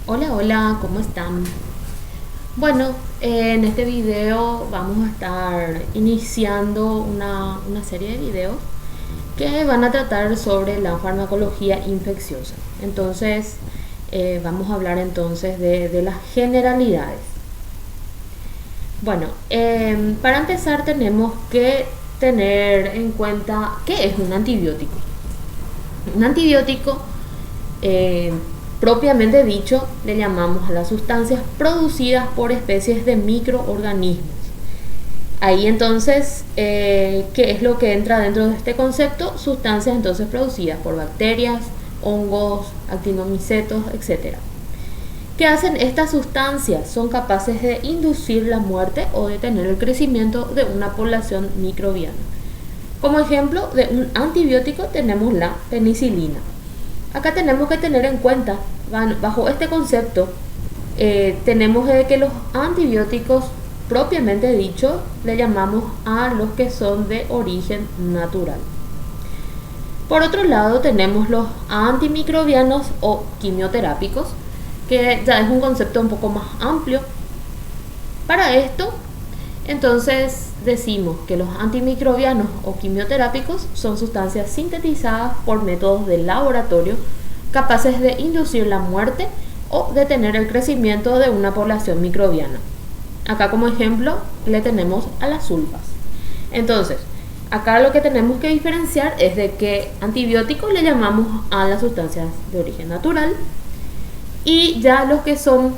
Hola, hola, ¿cómo están? Bueno, en este video vamos a estar iniciando una serie de videos que van a tratar sobre la farmacología infecciosa. Entonces, vamos a hablar entonces de las generalidades. Bueno, para empezar tenemos que tener en cuenta qué es un antibiótico. Un antibiótico Eh, propiamente dicho, le llamamos a las sustancias producidas por especies de microorganismos. Ahí entonces, ¿qué es lo que entra dentro de este concepto? Sustancias entonces producidas por bacterias, hongos, actinomicetos, etcétera. ¿Qué hacen estas sustancias? Son capaces de inducir la muerte o detener el crecimiento de una población microbiana. Como ejemplo de un antibiótico tenemos la penicilina. Acá tenemos que tener en cuenta, bajo este concepto, tenemos que los antibióticos, propiamente dicho, le llamamos a los que son de origen natural. Por otro lado, tenemos los antimicrobianos o quimioterápicos, que ya es un concepto un poco más amplio. Para esto, entonces decimos que los antimicrobianos o quimioterápicos son sustancias sintetizadas por métodos de laboratorio capaces de inducir la muerte o detener el crecimiento de una población microbiana. Acá como ejemplo le tenemos a las sulfas. Entonces, acá lo que tenemos que diferenciar es de que antibióticos le llamamos a las sustancias de origen natural y ya los que son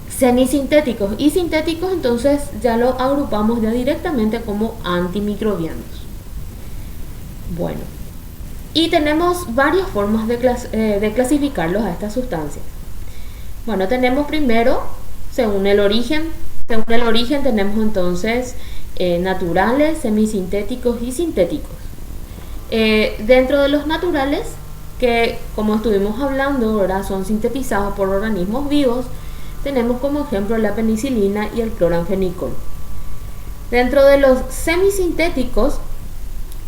semisintéticos y sintéticos entonces ya lo agrupamos ya directamente como antimicrobianos. Bueno, y tenemos varias formas de clasificarlos a estas sustancias. Bueno, tenemos primero según el origen. Según el origen tenemos entonces naturales, semisintéticos y sintéticos. Dentro de los naturales, que como estuvimos hablando, ahora son sintetizados por organismos vivos, tenemos como ejemplo la penicilina y el cloranfenicol. Dentro de los semisintéticos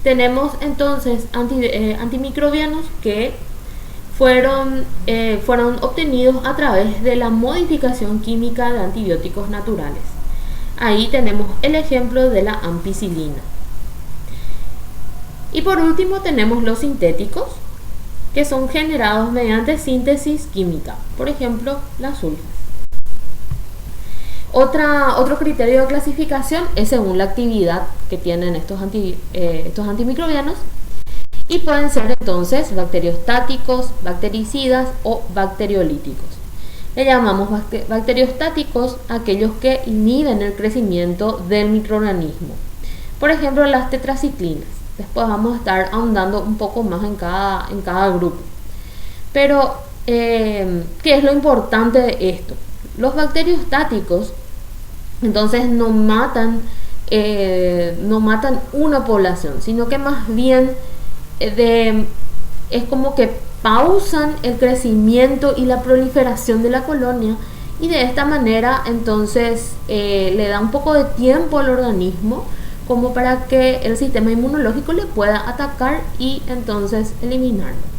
tenemos entonces antimicrobianos que fueron obtenidos a través de la modificación química de antibióticos naturales. Ahí tenemos el ejemplo de la ampicilina. Y por último tenemos los sintéticos, que son generados mediante síntesis química, por ejemplo la sulfa. Otro criterio de clasificación es según la actividad que tienen estos antimicrobianos y pueden ser entonces bacteriostáticos, bactericidas o bacteriolíticos. Le llamamos bacteriostáticos aquellos que inhiben el crecimiento del microorganismo. Por ejemplo, las tetraciclinas. Después vamos a estar ahondando un poco más en cada grupo. Pero, ¿qué es lo importante de esto? Los bacteriostáticos entonces no matan una población, sino que más bien es como que pausan el crecimiento y la proliferación de la colonia, y de esta manera entonces le da un poco de tiempo al organismo como para que el sistema inmunológico le pueda atacar y entonces eliminarlo.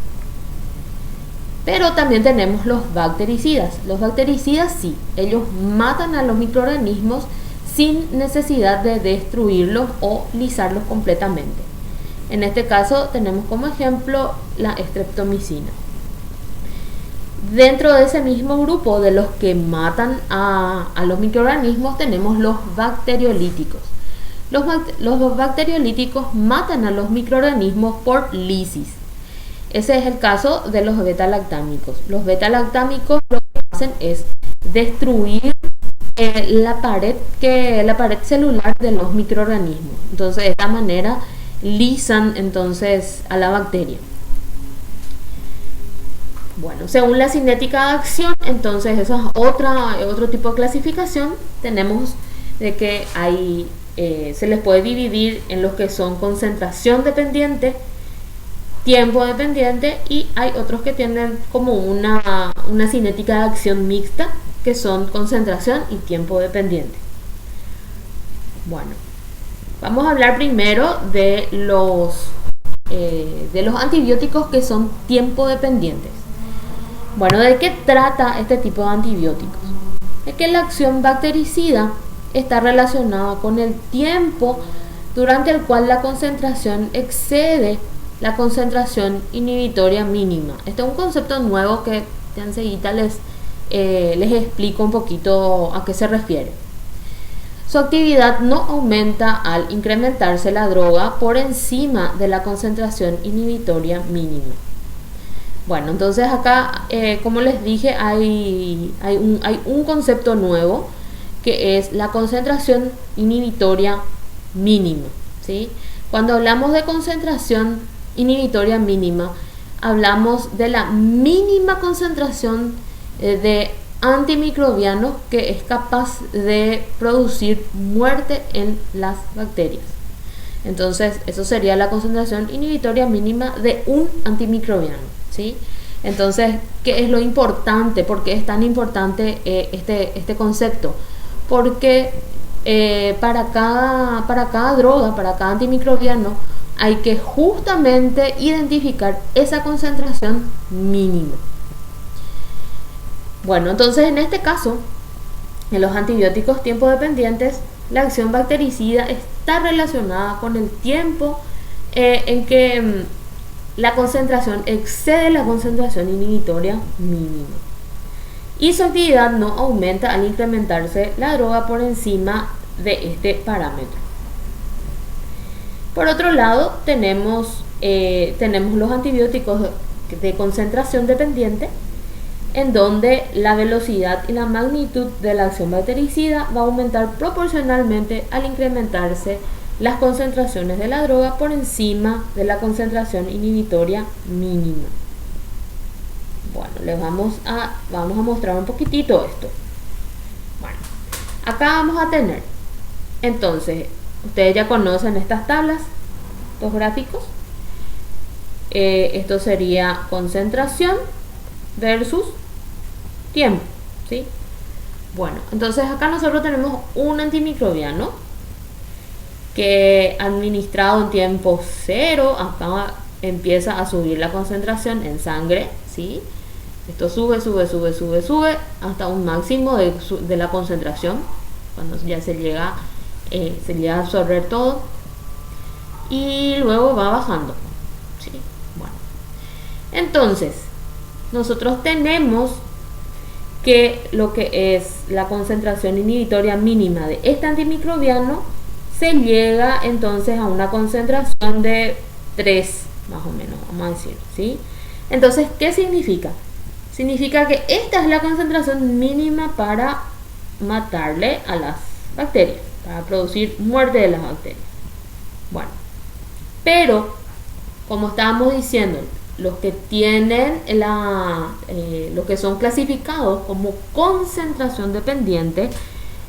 Pero también tenemos los bactericidas. Los bactericidas sí, ellos matan a los microorganismos sin necesidad de destruirlos o lisarlos completamente. En este caso tenemos como ejemplo la streptomicina. Dentro de ese mismo grupo de los que matan a los microorganismos tenemos los bacteriolíticos. Los bacteriolíticos matan a los microorganismos por lisis. Ese es el caso de los beta-lactámicos. Los beta-lactámicos lo que hacen es destruir la pared celular de los microorganismos. Entonces, de esta manera lisan entonces a la bacteria. Bueno, según la cinética de acción, entonces esa es otro tipo de clasificación. Tenemos de que se les puede dividir en los que son concentración dependiente, tiempo dependiente, y hay otros que tienen como una cinética de acción mixta, que son concentración y tiempo dependiente. Bueno, vamos a hablar primero de los antibióticos que son tiempo dependientes. Bueno, ¿de qué trata este tipo de antibióticos? Es que la acción bactericida está relacionada con el tiempo durante el cual la concentración excede la concentración inhibitoria mínima. Este es un concepto nuevo que enseguida les explico un poquito a qué se refiere. Su actividad no aumenta al incrementarse la droga por encima de la concentración inhibitoria mínima. Bueno, entonces acá, como les dije, hay un concepto nuevo que es la concentración inhibitoria mínima, ¿sí? Cuando hablamos de concentración inhibitoria mínima, hablamos de la mínima concentración de antimicrobiano que es capaz de producir muerte en las bacterias. Entonces, eso sería la concentración inhibitoria mínima de un antimicrobiano, ¿sí? Entonces, ¿qué es lo importante? ¿Por qué es tan importante este concepto? Porque para cada droga, para cada antimicrobiano, hay que justamente identificar esa concentración mínima. Bueno, entonces en este caso, en los antibióticos tiempo dependientes, la acción bactericida está relacionada con el tiempo en que la concentración excede la concentración inhibitoria mínima. Y su actividad no aumenta al incrementarse la droga por encima de este parámetro. Por otro lado, tenemos los antibióticos de concentración dependiente, en donde la velocidad y la magnitud de la acción bactericida va a aumentar proporcionalmente al incrementarse las concentraciones de la droga por encima de la concentración inhibitoria mínima. Bueno, les vamos a mostrar un poquitito esto. Bueno, acá vamos a tener, entonces, ustedes ya conocen estas tablas, estos gráficos. Esto sería concentración versus tiempo, ¿sí? Bueno, entonces acá nosotros tenemos un antimicrobiano que administrado en tiempo cero, acá empieza a subir la concentración en sangre, ¿sí? Esto sube hasta un máximo de la concentración, cuando ya se llega a absorber todo, y luego va bajando, ¿sí? Bueno, entonces nosotros tenemos que lo que es la concentración inhibitoria mínima de este antimicrobiano se llega entonces a una concentración de 3, más o menos, vamos a decir, ¿sí? Entonces, ¿qué significa? Significa que esta es la concentración mínima para matarle a las bacterias, para producir muerte de las bacterias. Bueno, pero como estábamos diciendo, los que tienen los que son clasificados como concentración dependiente,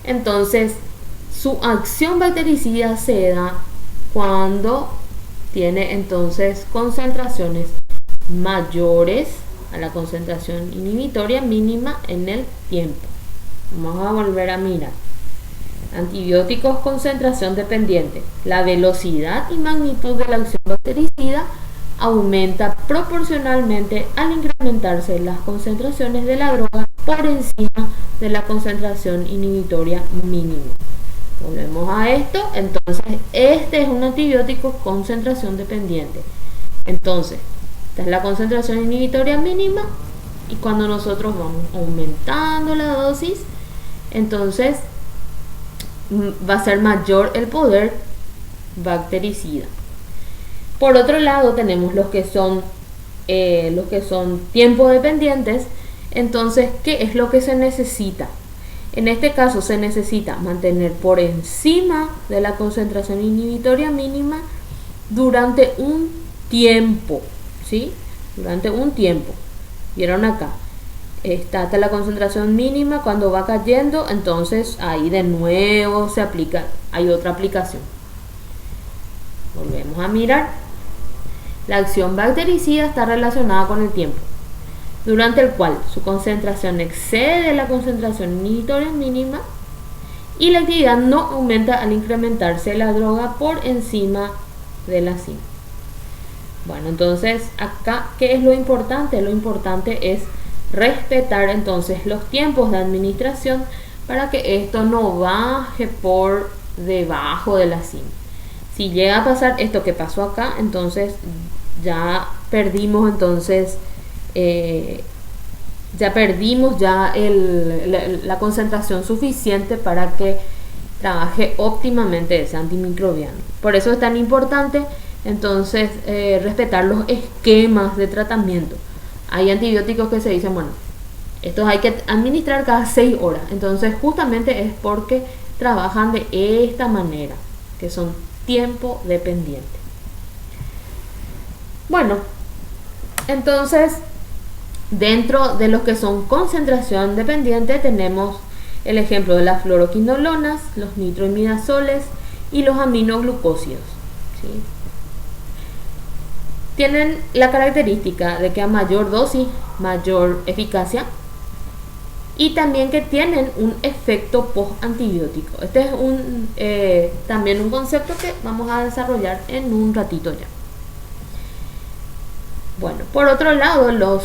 entonces su acción bactericida se da cuando tiene entonces concentraciones mayores a la concentración inhibitoria mínima en el tiempo. Vamos a volver a mirar. Antibióticos, concentración dependiente. La velocidad y magnitud de la acción bactericida aumenta proporcionalmente al incrementarse las concentraciones de la droga por encima de la concentración inhibitoria mínima. Volvemos a esto. Entonces, este es un antibiótico concentración dependiente. Entonces, esta es la concentración inhibitoria mínima, y cuando nosotros vamos aumentando la dosis, entonces va a ser mayor el poder bactericida. Por otro lado, tenemos los que son tiempo dependientes. Entonces, ¿qué es lo que se necesita? En este caso se necesita mantener por encima de la concentración inhibitoria mínima durante un tiempo, ¿sí? Durante un tiempo. ¿Vieron acá? Está hasta la concentración mínima. Cuando va cayendo, entonces ahí de nuevo se aplica, hay otra aplicación. Volvemos a mirar. La acción bactericida está relacionada con el tiempo, durante el cual su concentración excede la concentración inhibitoria mínima, y la actividad no aumenta al incrementarse la droga por encima de la cima. Bueno, entonces acá, ¿qué es lo importante? Lo importante es respetar entonces los tiempos de administración para que esto no baje por debajo de la CIM. Si llega a pasar esto que pasó acá, entonces ya perdimos entonces la concentración suficiente para que trabaje óptimamente ese antimicrobiano. Por eso es tan importante entonces respetar los esquemas de tratamiento. Hay antibióticos que se dicen, bueno, estos hay que administrar cada 6 horas. Entonces justamente es porque trabajan de esta manera, que son tiempo dependiente. Bueno, entonces dentro de los que son concentración dependiente tenemos el ejemplo de las fluoroquinolonas, los nitroimidazoles y los aminoglucósidos, ¿sí? Tienen la característica de que a mayor dosis, mayor eficacia, y también que tienen un efecto post-antibiótico. Este es también un concepto que vamos a desarrollar en un ratito ya. Bueno, por otro lado, los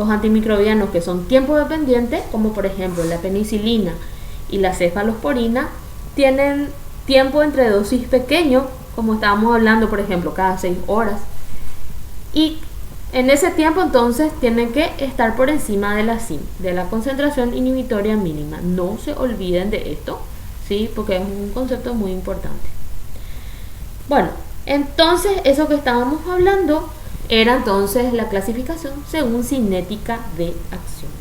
antimicrobianos que son tiempo dependientes, como por ejemplo la penicilina y la cefalosporina, tienen tiempo entre dosis pequeño, como estábamos hablando, por ejemplo, cada 6 horas. Y en ese tiempo entonces tienen que estar por encima de la CIM, de la concentración inhibitoria mínima. No se olviden de esto, ¿sí? Porque es un concepto muy importante. Bueno, entonces eso que estábamos hablando era entonces la clasificación según cinética de acción.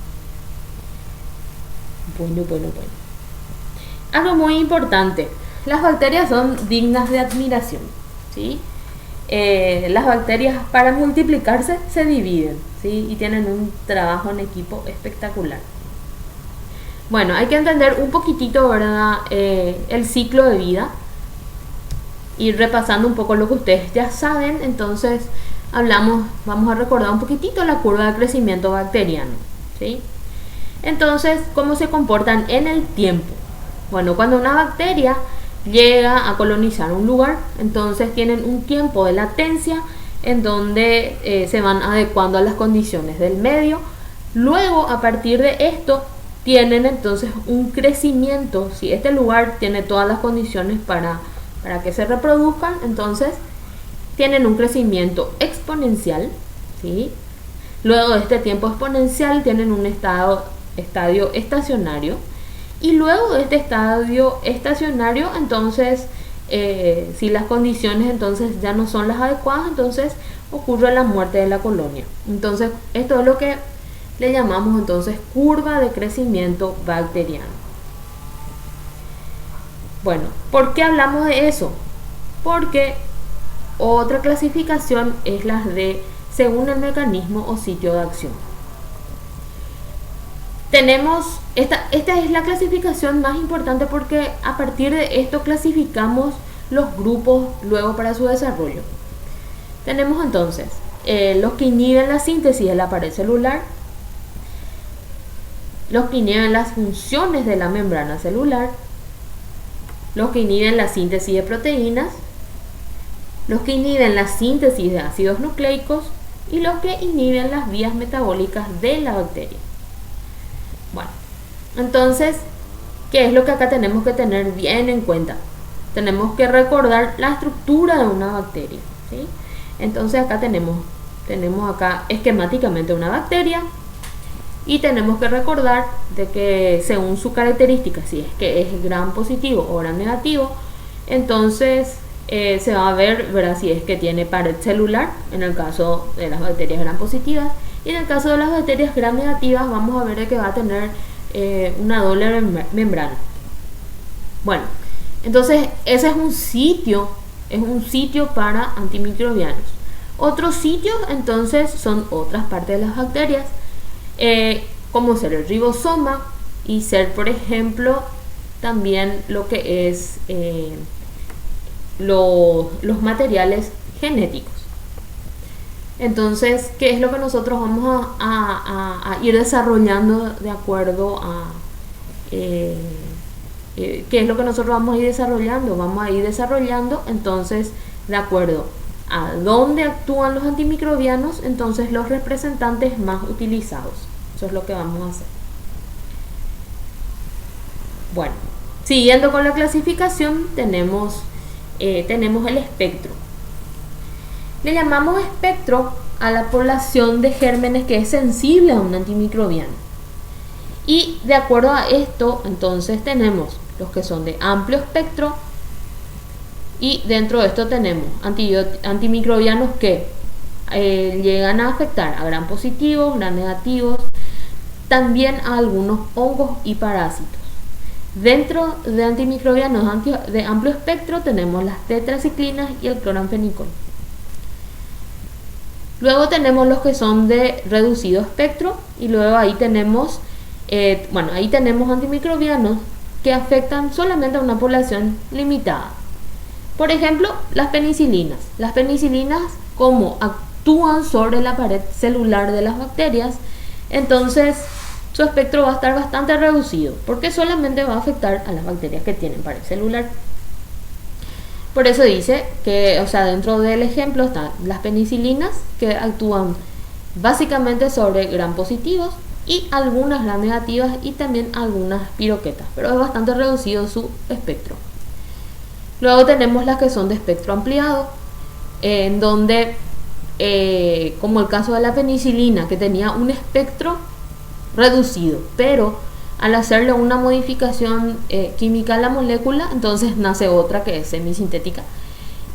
Bueno. Algo muy importante. Las bacterias son dignas de admiración, ¿sí? Las bacterias para multiplicarse se dividen, ¿sí? Y tienen un trabajo en equipo espectacular. Bueno, hay que entender un poquitito, ¿verdad? El ciclo de vida. Ir repasando un poco lo que ustedes ya saben. Entonces vamos a recordar un poquitito la curva de crecimiento bacteriano, ¿sí? Entonces, ¿cómo se comportan en el tiempo? Bueno, cuando una bacteria llega a colonizar un lugar, entonces tienen un tiempo de latencia en donde se van adecuando a las condiciones del medio. Luego, a partir de esto, tienen entonces un crecimiento. Si este lugar tiene todas las condiciones para que se reproduzcan, entonces tienen un crecimiento exponencial, ¿sí? Luego de este tiempo exponencial tienen un estadio estacionario. Y luego de este estadio estacionario, entonces, si las condiciones entonces ya no son las adecuadas, entonces ocurre la muerte de la colonia. Entonces, esto es lo que le llamamos entonces curva de crecimiento bacteriano. Bueno, ¿por qué hablamos de eso? Porque otra clasificación es la de según el mecanismo o sitio de acción. Tenemos, esta es la clasificación más importante porque a partir de esto clasificamos los grupos luego para su desarrollo. Tenemos entonces los que inhiben la síntesis de la pared celular, los que inhiben las funciones de la membrana celular, los que inhiben la síntesis de proteínas, los que inhiben la síntesis de ácidos nucleicos y los que inhiben las vías metabólicas de la bacteria. Bueno, entonces, ¿qué es lo que acá tenemos que tener bien en cuenta? Tenemos que recordar la estructura de una bacteria, ¿sí? Entonces acá tenemos acá esquemáticamente una bacteria y tenemos que recordar de que según su característica, si es que es gram positivo o gram negativo, entonces se va a ver, ¿verdad? Si es que tiene pared celular, en el caso de las bacterias gram positivas, y en el caso de las bacterias gram negativas vamos a ver que va a tener una doble membrana. Bueno, entonces ese es un sitio para antimicrobianos. Otros sitios entonces son otras partes de las bacterias, como ser el ribosoma y ser, por ejemplo, también lo que es los materiales genéticos. Entonces, ¿qué es lo que nosotros vamos a ir desarrollando de acuerdo a qué es lo que nosotros vamos a ir desarrollando? Vamos a ir desarrollando entonces de acuerdo a dónde actúan los antimicrobianos, entonces los representantes más utilizados. Eso es lo que vamos a hacer. Bueno, siguiendo con la clasificación, tenemos el espectro. Le llamamos espectro a la población de gérmenes que es sensible a un antimicrobiano. Y de acuerdo a esto, entonces tenemos los que son de amplio espectro, y dentro de esto tenemos antimicrobianos que llegan a afectar a gram positivos, gram negativos, también a algunos hongos y parásitos. Dentro de antimicrobianos de amplio espectro tenemos las tetraciclinas y el cloranfenicol. Luego tenemos los que son de reducido espectro, y luego ahí tenemos antimicrobianos que afectan solamente a una población limitada. Por ejemplo, las penicilinas. Las penicilinas, como actúan sobre la pared celular de las bacterias, entonces su espectro va a estar bastante reducido, porque solamente va a afectar a las bacterias que tienen pared celular. Por eso dice que, dentro del ejemplo están las penicilinas, que actúan básicamente sobre gram positivos y algunas gram negativas, y también algunas piroquetas, pero es bastante reducido su espectro. Luego tenemos las que son de espectro ampliado, en donde, como el caso de la penicilina, que tenía un espectro reducido, pero al hacerle una modificación química a la molécula, entonces nace otra que es semisintética.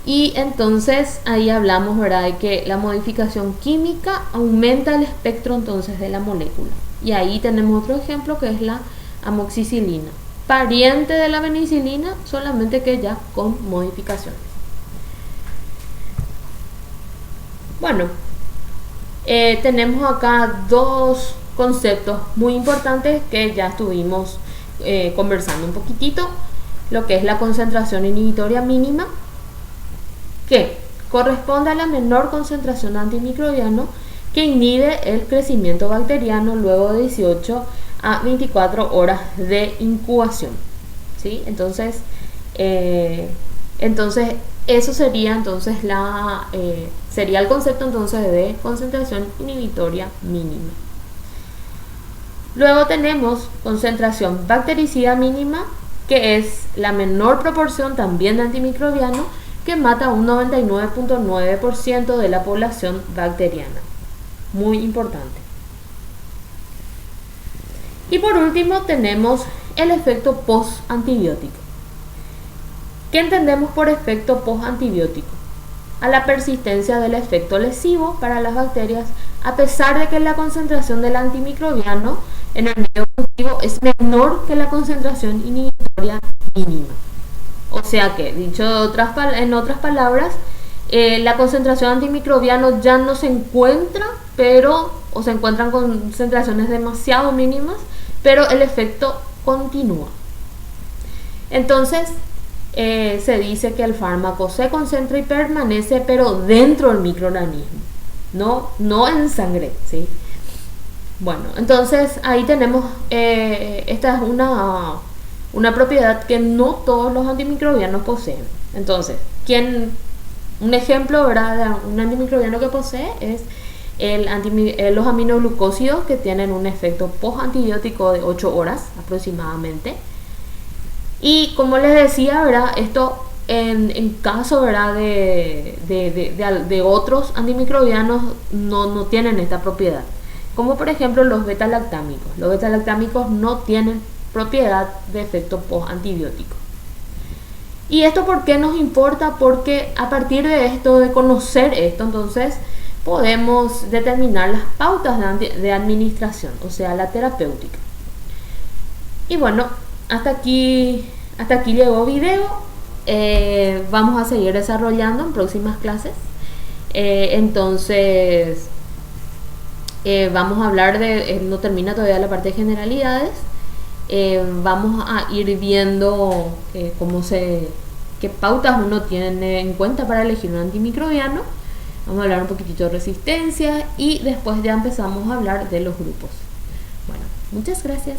Y entonces ahí hablamos, ¿verdad?, de que la modificación química aumenta el espectro entonces de la molécula. Y ahí tenemos otro ejemplo que es la amoxicilina, pariente de la penicilina, solamente que ya con modificaciones. Bueno, tenemos acá dos conceptos muy importantes que ya estuvimos conversando un poquitito. Lo que es la concentración inhibitoria mínima, que corresponde a la menor concentración de antimicrobiano que inhibe el crecimiento bacteriano luego de 18 a 24 horas de incubación, ¿sí? Entonces eso sería sería el concepto entonces de concentración inhibitoria mínima. Luego tenemos concentración bactericida mínima, que es la menor proporción también de antimicrobiano que mata a un 99.9% de la población bacteriana. Muy importante. Y por último tenemos el efecto post-antibiótico. ¿Qué entendemos por efecto post-antibiótico? A la persistencia del efecto lesivo para las bacterias, a pesar de que la concentración del antimicrobiano en el medio cultivo es menor que la concentración inhibitoria mínima. O sea que, dicho en otras palabras, la concentración de antimicrobiano ya no se encuentra, se encuentran concentraciones demasiado mínimas, pero el efecto continúa. Entonces, se dice que el fármaco se concentra y permanece, pero dentro del microorganismo, no en sangre, ¿sí? Bueno, entonces ahí tenemos, esta es una propiedad que no todos los antimicrobianos poseen. Entonces, un ejemplo, ¿verdad?, de un antimicrobiano que posee es los aminoglucósidos, que tienen un efecto post-antibiótico de 8 horas aproximadamente. Y como les decía, ¿verdad?, esto en caso, ¿verdad?, de otros antimicrobianos no tienen esta propiedad. Como por ejemplo los beta-lactámicos. Los beta-lactámicos no tienen propiedad de efecto post-antibiótico. ¿Y esto por qué nos importa? Porque a partir de esto, de conocer esto, entonces podemos determinar las pautas de administración, o sea, la terapéutica. Y bueno, hasta aquí llegó video. Vamos a seguir desarrollando en próximas clases. Vamos a hablar no termina todavía la parte de generalidades. Vamos a ir viendo qué pautas uno tiene en cuenta para elegir un antimicrobiano. Vamos a hablar un poquitito de resistencia y después ya empezamos a hablar de los grupos. Bueno, muchas gracias.